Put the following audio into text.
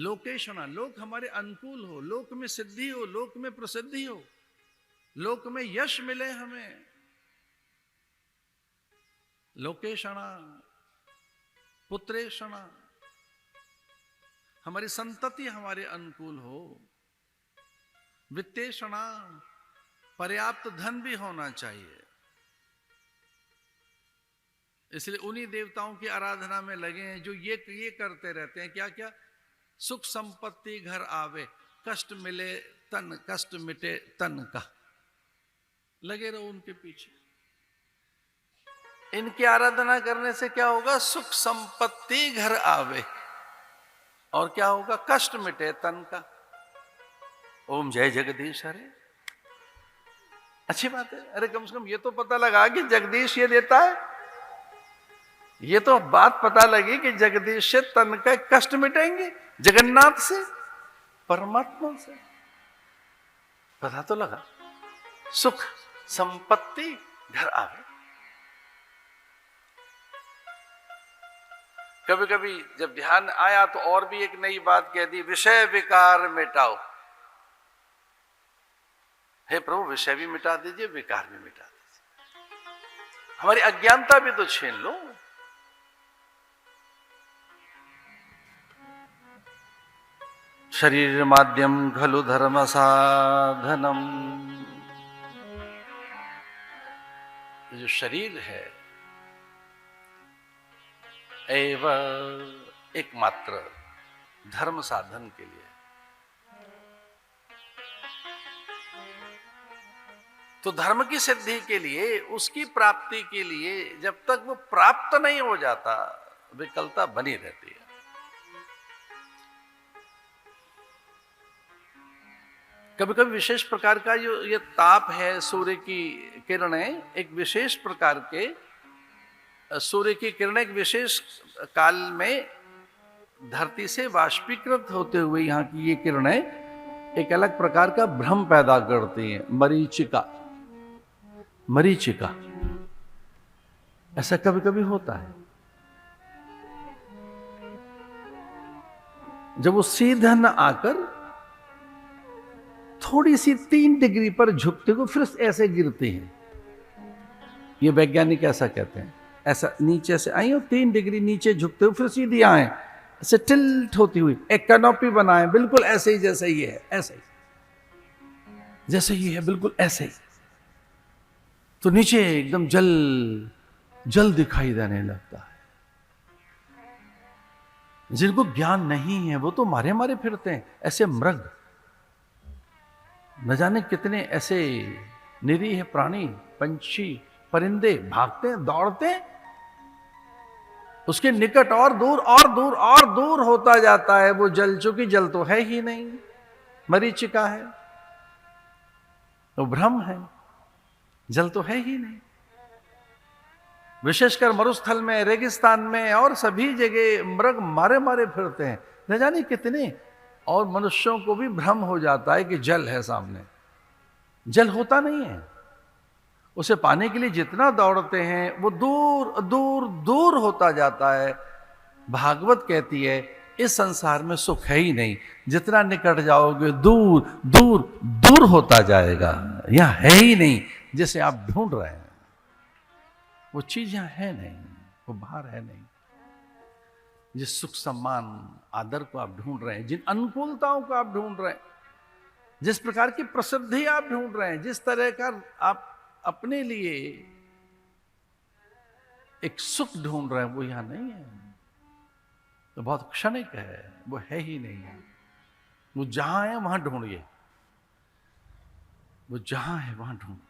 लोकेशना, लोक हमारे अनुकूल हो, लोक में सिद्धि हो, लोक में प्रसिद्धि हो, लोक में यश मिले हमें। लोकेशना, पुत्रेशना, हमारी संतति हमारे अनुकूल हो। वित्तेषणा, पर्याप्त धन भी होना चाहिए। इसलिए उन्हीं देवताओं की आराधना में लगे हैं जो ये करते रहते हैं। क्या क्या? सुख संपत्ति घर आवे, कष्ट मिले तन, कष्ट मिटे तन का। लगे रहो उनके पीछे। इनकी आराधना करने से क्या होगा? सुख संपत्ति घर आवे, और क्या होगा? कष्ट मिटे तन का। ओम जय जगदीश। अरे अच्छी बात है। अरे कम से कम ये तो पता लगा कि जगदीश ये देता है। ये तो बात पता लगी कि जगदीश से तन का कष्ट मिटेंगे, जगन्नाथ से, परमात्मा से। पता तो लगा। सुख संपत्ति घर आवे। कभी कभी जब ध्यान आया तो और भी एक नई बात कह दी, विषय विकार मिटाओ। हे प्रभु, विषय भी मिटा दीजिए, विकार भी मिटा दीजिए। हमारी अज्ञानता भी तो छीन लो। शरीर माध्यम खलु धर्म साधनम। जो शरीर है एवं एकमात्र धर्म साधन के लिए। तो धर्म की सिद्धि के लिए, उसकी प्राप्ति के लिए, जब तक वो प्राप्त नहीं हो जाता, विकलता बनी रहती है। कभी कभी विशेष प्रकार का जो ये ताप है, सूर्य की किरणें, एक विशेष प्रकार के सूर्य की किरणें एक विशेष काल में धरती से वाष्पीकृत होते हुए यहाँ की ये किरणें एक अलग प्रकार का भ्रम पैदा करती हैं। मरीचिका, मरीचिका, ऐसा कभी कभी होता है। जब वो सीधा न आकर थोड़ी सी 3 डिग्री पर झुकते हुए फिर ऐसे गिरती हैं। ये वैज्ञानिक ऐसा कहते हैं। ऐसा नीचे से आई और 3 डिग्री नीचे झुकते हुए फिर सीधी आए, ऐसे टिल्ट होती हुई एक कैनोपी बनाए, बिल्कुल ऐसे ही जैसे ये है, ऐसे ही जैसे ये है, बिल्कुल ऐसे ही। तो नीचे एकदम जल जल दिखाई देने लगता है। जिनको ज्ञान नहीं है वो तो मारे मारे फिरते हैं। ऐसे मृग, न जाने कितने ऐसे निरीह प्राणी, पंछी, परिंदे भागते हैं, दौड़ते हैं, उसके निकट और दूर और दूर और दूर होता जाता है वो जल, चूंकि जल तो है ही नहीं, मरीचिका है, तो भ्रम है, जल तो है ही नहीं। विशेषकर मरुस्थल में, रेगिस्तान में और सभी जगह मृग मारे मारे फिरते हैं, न जाने कितने। और मनुष्यों को भी भ्रम हो जाता है कि जल है सामने। जल होता नहीं है। उसे पाने के लिए जितना दौड़ते हैं वो दूर दूर दूर होता जाता है। भागवत कहती है इस संसार में सुख है ही नहीं, जितना निकट जाओगे दूर दूर दूर होता जाएगा। यहां है ही नहीं जिसे आप ढूंढ रहे हैं, वो चीज यहां है नहीं, वो बाहर है नहीं। जिस सुख सम्मान आदर को आप ढूंढ रहे हैं, जिन अनुकूलताओं को आप ढूंढ रहे हैं, जिस प्रकार की प्रसिद्धि आप ढूंढ रहे हैं, जिस तरह का आप अपने लिए एक सुख ढूंढ रहे हैं, वो यहां नहीं है। तो बहुत क्षणिक है, वो है ही नहीं है। वो जहां है वहां ढूंढिए, वो जहां है वहां ढूंढिए।